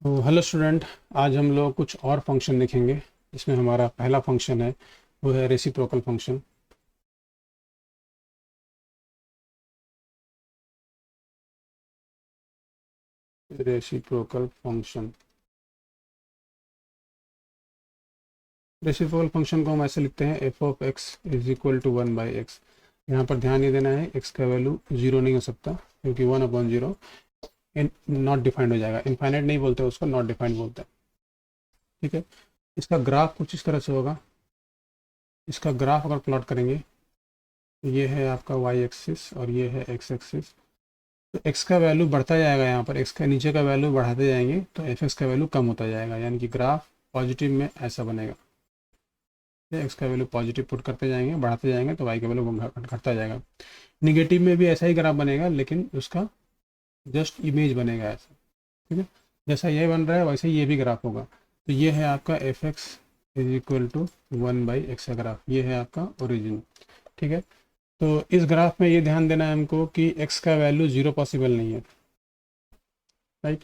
तो hello student, आज हम लोग कुछ और फंक्शन देखेंगे। इसमें हमारा पहला फंक्शन है वो है reciprocal function. Reciprocal function reciprocal function को हम ऐसे लिखते हैं f of x is equal to 1/x। यहाँ पर ध्यान ये देना है एक्स का वैल्यू जीरो नहीं हो सकता, क्योंकि 1/0 नॉट डिफाइंड हो जाएगा। इनफाइनाइट नहीं बोलते उसको, नॉट डिफाइंड बोलते हैं। ठीक है, इसका ग्राफ कुछ इस तरह से होगा। इसका ग्राफ अगर प्लॉट करेंगे तो ये है आपका वाई एक्सिस और ये है एक्स एक्सिस। तो x का वैल्यू बढ़ता जाएगा, यहाँ पर x का नीचे का वैल्यू बढ़ाते जाएंगे तो fx का वैल्यू कम होता जाएगा, यानी कि ग्राफ पॉजिटिव में ऐसा बनेगा। x का वैल्यू पॉजिटिव पुट करते जाएंगे, बढ़ाते जाएंगे तो y का वैल्यू घटता जाएगा। निगेटिव में भी ऐसा ही ग्राफ बनेगा, लेकिन उसका जस्ट इमेज बनेगा ऐसा। ठीक है, जैसा ये बन रहा है वैसे ही ये भी ग्राफ होगा। तो ये है आपका fx is equal to 1/x का ग्राफ, ये है आपका ओरिजिन। ठीक है, तो इस ग्राफ में ये ध्यान देना है हमको कि x का वैल्यू जीरो पॉसिबल नहीं है। राइट,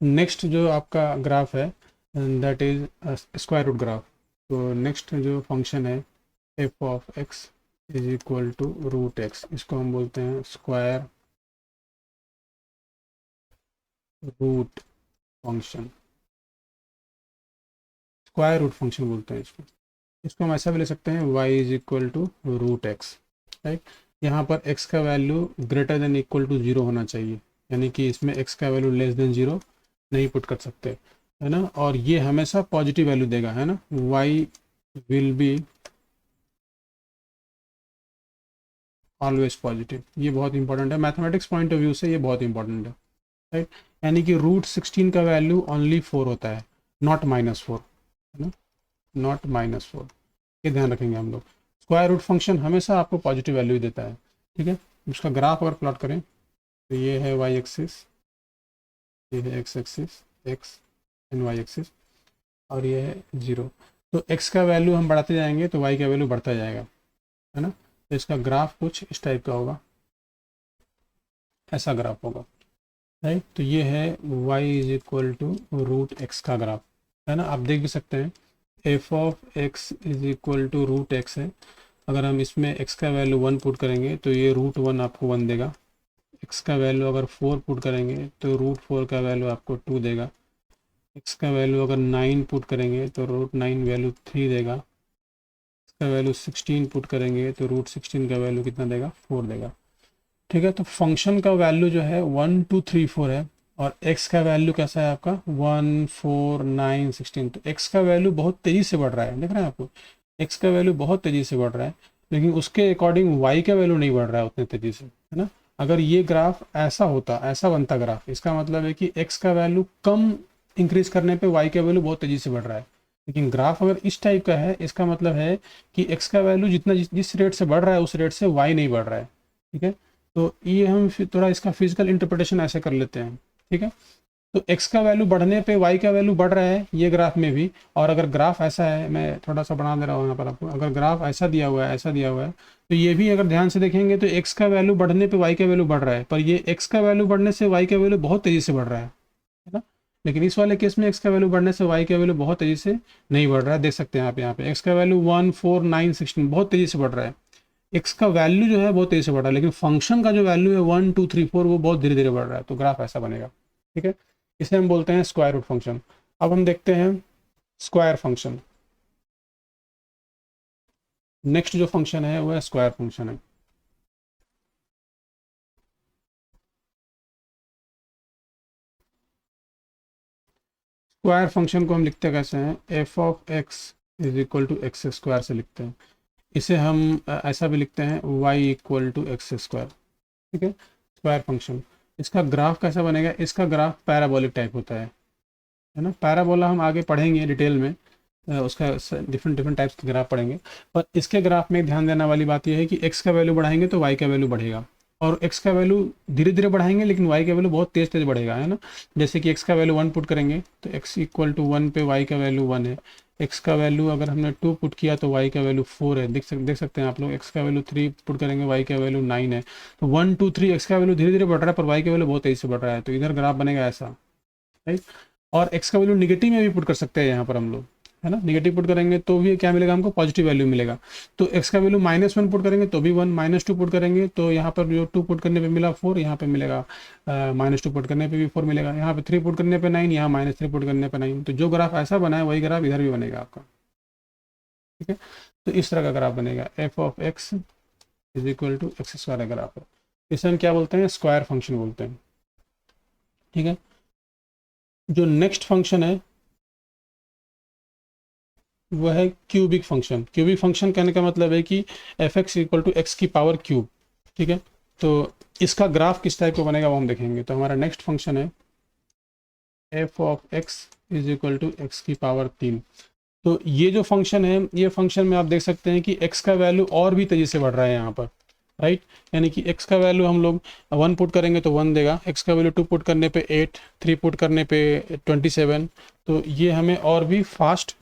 नेक्स्ट जो आपका ग्राफ है that is square root graph. तो नेक्स्ट जो फंक्शन है f of x is equal to root x, इसको हम बोलते हैं square root function. Square root function बोलते हैं इसको। इसको हम ऐसा भी ले सकते हैं y is equal to root x. Right, यहाँ पर x का value greater than equal to zero होना चाहिए, यानी कि इसमें x का वैल्यू लेस देन जीरो नहीं पुट कर सकते, है ना। और ये हमेशा पॉजिटिव वैल्यू देगा, है ना। y will be always positive. ये बहुत इंपॉर्टेंट है, मैथमेटिक्स पॉइंट ऑफ व्यू से ये बहुत इंपॉर्टेंट है। राइट, यानी कि रूट 16 का वैल्यू ओनली 4 होता है, नॉट -4, है ना, नॉट -4। ये ध्यान रखेंगे हम लोग। स्क्वायर रूट फंक्शन हमेशा आपको पॉजिटिव वैल्यू देता है। ठीक है, उसका ग्राफ अगर प्लॉट करें तो ये है वाई एक्सिस, ये है x axis, x and y axis, और ये है जीरो। तो एक्स का वैल्यू हम बढ़ाते जाएंगे तो वाई का वैल्यू बढ़ता जाएगा, है ना। तो इसका ग्राफ कुछ इस टाइप का होगा, ऐसा ग्राफ होगा। राइट, तो ये है y is equal to root x का ग्राफ, है ना। आप देख भी सकते हैं f of x is equal to root x है। अगर हम इसमें x का वैल्यू 1 पुट करेंगे तो ये √1 आपको 1 देगा। x का वैल्यू अगर 4 पुट करेंगे तो √4 का वैल्यू आपको 2 देगा। x का वैल्यू अगर 9 पुट करेंगे तो √9 वैल्यू 3 देगा। x का वैल्यू 16 पुट करेंगे तो √16 का वैल्यू कितना देगा, 4 देगा। ठीक है, तो फंक्शन का वैल्यू जो है 1 2 3 4 है, और x का वैल्यू कैसा है आपका 1 4 9 16। तो x का वैल्यू बहुत तेज़ी से बढ़ रहा है, देख रहे हैं आपको, x का वैल्यू बहुत तेज़ी से बढ़ रहा है, लेकिन उसके अकॉर्डिंग y का वैल्यू नहीं बढ़ रहा है उतने तेज़ी से, है ना। अगर ये ग्राफ ऐसा होता, ऐसा बनता ग्राफ, इसका मतलब है कि x का वैल्यू कम इंक्रीज करने पे y का वैल्यू बहुत तेज़ी से बढ़ रहा है। लेकिन ग्राफ अगर इस टाइप का है, इसका मतलब है कि x का वैल्यू जितना जिस रेट से बढ़ रहा है उस रेट से y नहीं बढ़ रहा है। ठीक है, तो ये हम थोड़ा इसका फिजिकल इंटरप्रिटेशन ऐसे कर लेते हैं। ठीक है, तो x का वैल्यू बढ़ने पे y का वैल्यू बढ़ रहा है ये ग्राफ में भी। और अगर ग्राफ ऐसा है, मैं थोड़ा सा बना दे रहा हूँ यहाँ पर आपको, अगर ग्राफ ऐसा दिया हुआ है, ऐसा दिया हुआ है, तो ये भी अगर ध्यान से देखेंगे तो x का वैल्यू बढ़ने पे y का वैल्यू बढ़ रहा है, पर ये x का वैल्यू बढ़ने से y का वैल्यू बहुत तेज़ी से बढ़ रहा है ना। लेकिन इस वाले केस में x का वैल्यू बढ़ने से y का वैल्यू बहुत तेज़ी से नहीं बढ़ रहा है। देख सकते हैं आप यहाँ पे x का वैल्यू 1 4 9 16 बहुत तेज़ी से बढ़ रहा है। x का वैल्यू जो है बहुत तेज़ी से बढ़ रहा है, लेकिन फंक्शन का जो वैल्यू है 1 2 3 4 वो बहुत धीरे धीरे बढ़ रहा है। तो ग्राफ ऐसा बनेगा। ठीक है, इसे हम बोलते हैं स्क्वायर रूट फंक्शन। अब हम देखते हैं स्क्वायर फंक्शन। नेक्स्ट जो फंक्शन है वो है स्क्वायर फंक्शन है। स्क्वायर फंक्शन को हम लिखते कैसे हैं, f of x is equal to x square से लिखते हैं। इसे हम ऐसा भी लिखते हैं y equal to x square. ठीक है, स्क्वायर फंक्शन। इसका ग्राफ कैसा बनेगा, इसका ग्राफ पैराबोलिक टाइप होता है ना। पैराबोला हम आगे पढ़ेंगे डिटेल में, उसका डिफरेंट डिफरेंट टाइप्स के ग्राफ पढ़ेंगे। पर इसके ग्राफ में ध्यान देने वाली बात यह है कि x का वैल्यू बढ़ाएंगे तो y का वैल्यू बढ़ेगा, और x का वैल्यू धीरे धीरे बढ़ाएंगे लेकिन y का वैल्यू बहुत तेज तेज बढ़ेगा, है ना। जैसे कि x का वैल्यू 1 पुट करेंगे तो x इक्वल टू 1 पे y का वैल्यू 1 है। x का वैल्यू अगर हमने 2 पुट किया तो y का वैल्यू 4 है। देख सकते हैं आप लोग, x का वैल्यू 3 पुट करेंगे y का वैल्यू 9 है। तो 1 2 3 x का वैल्यू धीरे धीरे बढ़ रहा है पर y का वैल्यू बहुत तेज से बढ़ रहा है, तो इधर ग्राफ बनेगा ऐसा। राइट, और x का वैल्यू निगेटिव में भी पुट कर सकते हैं यहाँ पर हम लोग, है ना। निगेटिव पुट करेंगे तो भी क्या मिलेगा हमको, पॉजिटिव वैल्यू मिलेगा। तो x का वैल्यू -1 पुट करेंगे तो भी 1, -2 पुट करेंगे तो यहाँ पर जो 2 पुट करने पे मिला 4, यहाँ पे मिलेगा -2 पुट करने पे भी 4 मिलेगा, यहाँ पे 3 पुट करने पे 9, यहाँ -3 पुट करने पे 9। तो जो ग्राफ ऐसा बना है वही ग्राफ इधर भी बनेगा आपका, ठीक है। तो इस तरह का ग्राफ बनेगा, f of x is equal to x square graph है। इसे हम क्या बोलते हैं, स्क्वायर फंक्शन बोलते हैं, ठीक है। जो नेक्स्ट फंक्शन है वह है क्यूबिक फंक्शन। क्यूबिक फंक्शन कहने का मतलब है कि f x equal to x की पावर क्यूब, ठीक है। तो इसका ग्राफ किस टाइप का बनेगा वो हम देखेंगे। तो हमारा नेक्स्ट फंक्शन है f of x is equal to x की पावर 3। तो ये जो फंक्शन है, ये फंक्शन में आप देख सकते हैं कि x का वैल्यू और भी तेज़ी से बढ़ रहा है यहाँ पर, राइट। यानी कि x का वैल्यू हम लोग 1 पुट करेंगे तो 1 देगा, x का वैल्यू 2 पुट करने पे 8, 3 पुट करने पे 27। तो ये हमें और भी फास्ट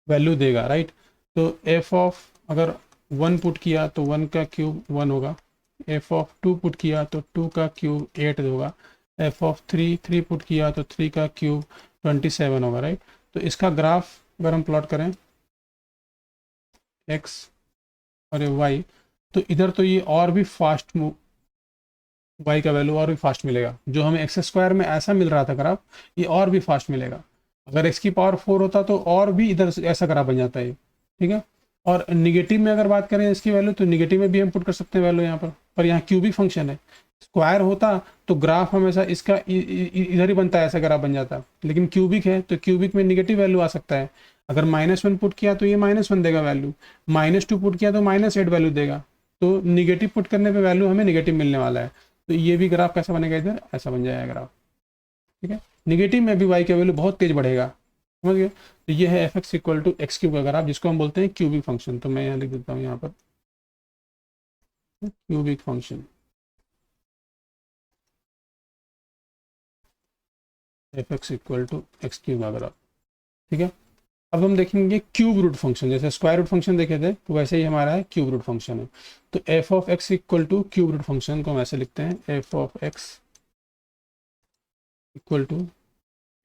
वैल्यू देगा, राइट। तो f ऑफ अगर 1 पुट किया तो 1 का क्यूब 1 होगा, f ऑफ 2 पुट किया तो 2 का क्यूब 8 होगा, f ऑफ 3 पुट किया तो 3 का क्यूब 27 होगा, राइट। तो इसका ग्राफ अगर हम प्लॉट करें x और y, तो इधर तो ये और भी फास्ट y का वैल्यू और भी फास्ट मिलेगा। जो हमें एक्स स्क्वायर में ऐसा मिल रहा था ग्राफ, ये और भी फास्ट मिलेगा। अगर x की पावर 4 होता तो और भी इधर ऐसा ग्राफ बन जाता है, ठीक है। और निगेटिव में अगर बात करें इसकी वैल्यू, तो निगेटिव में भी हम पुट कर सकते हैं वैल्यू यहाँ पर यहाँ क्यूबिक फंक्शन है। स्क्वायर होता तो ग्राफ हमेशा इसका इधर ही बनता है, ऐसा ग्राफ बन जाता। लेकिन क्यूबिक है तो क्यूबिक में निगेटिव वैल्यू आ सकता है। अगर -1 पुट किया तो ये -1 देगा वैल्यू, -2 पुट किया तो -8 वैल्यू देगा। तो निगेटिव पुट करने पे वैल्यू हमें निगेटिव मिलने वाला है। तो ये भी ग्राफ कैसा बनेगा, इधर ऐसा बन जाएगा ग्राफ, ठीक है। निगेटिव में भी y का वैल्यू बहुत तेज बढ़ेगा, समझ गए। तो ये है f x equal to x cube का ग्राफ, जिसको हम बोलते हैं क्यूबिक फंक्शन। तो मैं यहाँ लिख देता हूँ यहाँ पर cubic function f x equal to x cube का ग्राफ, ठीक है। अब हम देखेंगे क्यूब रूट फंक्शन। जैसे स्क्वायर रूट फंक्शन देखे थे तो वैसे ही हमारा है क्यूब रूट फंक्शन है। तो f of x equal to cube root function को हम ऐसे लिखते हैं, f of x equal to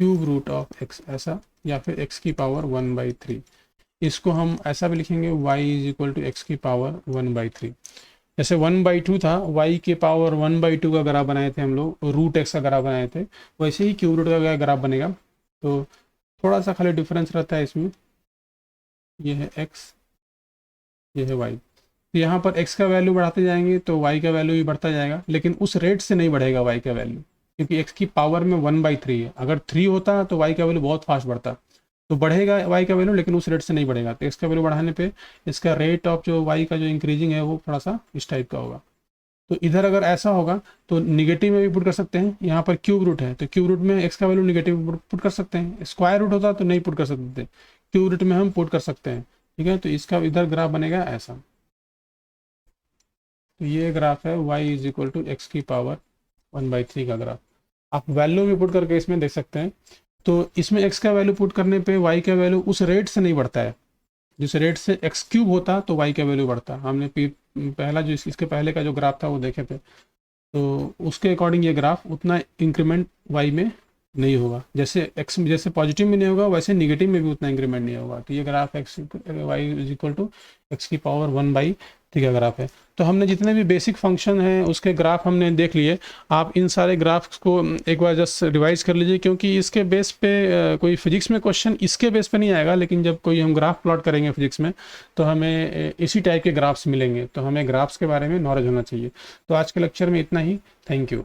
cube root of x, ऐसा, या फिर x की पावर 1/3। इसको हम ऐसा भी लिखेंगे, y is equal to x की पावर 1/3। जैसे 1/2 था, y के पावर 1/2 का ग्राफ बनाए थे हम लोग, रूट एक्स का ग्राफ बनाए थे, वैसे ही क्यूब रूट का ग्राफ बनेगा। तो थोड़ा सा खाली डिफरेंस रहता है इसमें, ये है x, ये है y। तो यहाँ पर x का वैल्यू बढ़ाते जाएंगे तो y का वैल्यू भी बढ़ता जाएगा, लेकिन उस रेट से नहीं बढ़ेगा y का वैल्यू, क्योंकि x की पावर में 1/3 है। अगर 3 होता तो y का वैल्यू बहुत फास्ट बढ़ता, तो बढ़ेगा y का वैल्यू, लेकिन उस रेट से नहीं बढ़ेगा। तो x का वैल्यू बढ़ाने पे इसका रेट ऑफ जो y का जो इंक्रीजिंग है वो थोड़ा सा इस टाइप का होगा। तो इधर अगर ऐसा होगा तो निगेटिव में भी पुट कर सकते हैं। यहाँ पर क्यूब रूट है तो क्यूब रूट में x का वैल्यू निगेटिव पुट कर सकते हैं। स्क्वायर रूट होता तो नहीं पुट कर सकते थे, क्यूब रूट में हम पुट कर सकते हैं, ठीक है। तो इसका इधर ग्राफ बनेगा ऐसा। तो ये ग्राफ है y is equal to x की पावर 1/3 का ग्राफ। आप वैल्यू भी पुट करके इसमें देख सकते हैं। तो इसमें x का वैल्यू पुट करने पे y का वैल्यू उस रेट से नहीं बढ़ता है, जिस रेट से x क्यूब होता तो y का वैल्यू बढ़ता। हमने पहला जो इसके पहले का जो ग्राफ था वो देखे थे, तो उसके अकॉर्डिंग ये ग्राफ उतना इंक्रीमेंट y में नहीं होगा। जैसे x जैसे पॉजिटिव में नहीं होगा, वैसे निगेटिव में भी उतना इंक्रीमेंट नहीं होगा। तो ये graph x y is equal to x की पावर 1/3 का ग्राफ है। तो हमने जितने भी बेसिक फंक्शन हैं उसके ग्राफ हमने देख लिए। आप इन सारे ग्राफ्स को एक बार जस्ट रिवाइज कर लीजिए, क्योंकि इसके बेस पे कोई फिजिक्स में क्वेश्चन इसके बेस पे नहीं आएगा, लेकिन जब कोई हम ग्राफ प्लॉट करेंगे फिजिक्स में तो हमें इसी टाइप के ग्राफ्स मिलेंगे। तो हमें ग्राफ्स के बारे में नॉलेज होना चाहिए। तो आज के लेक्चर में इतना ही। Thank you.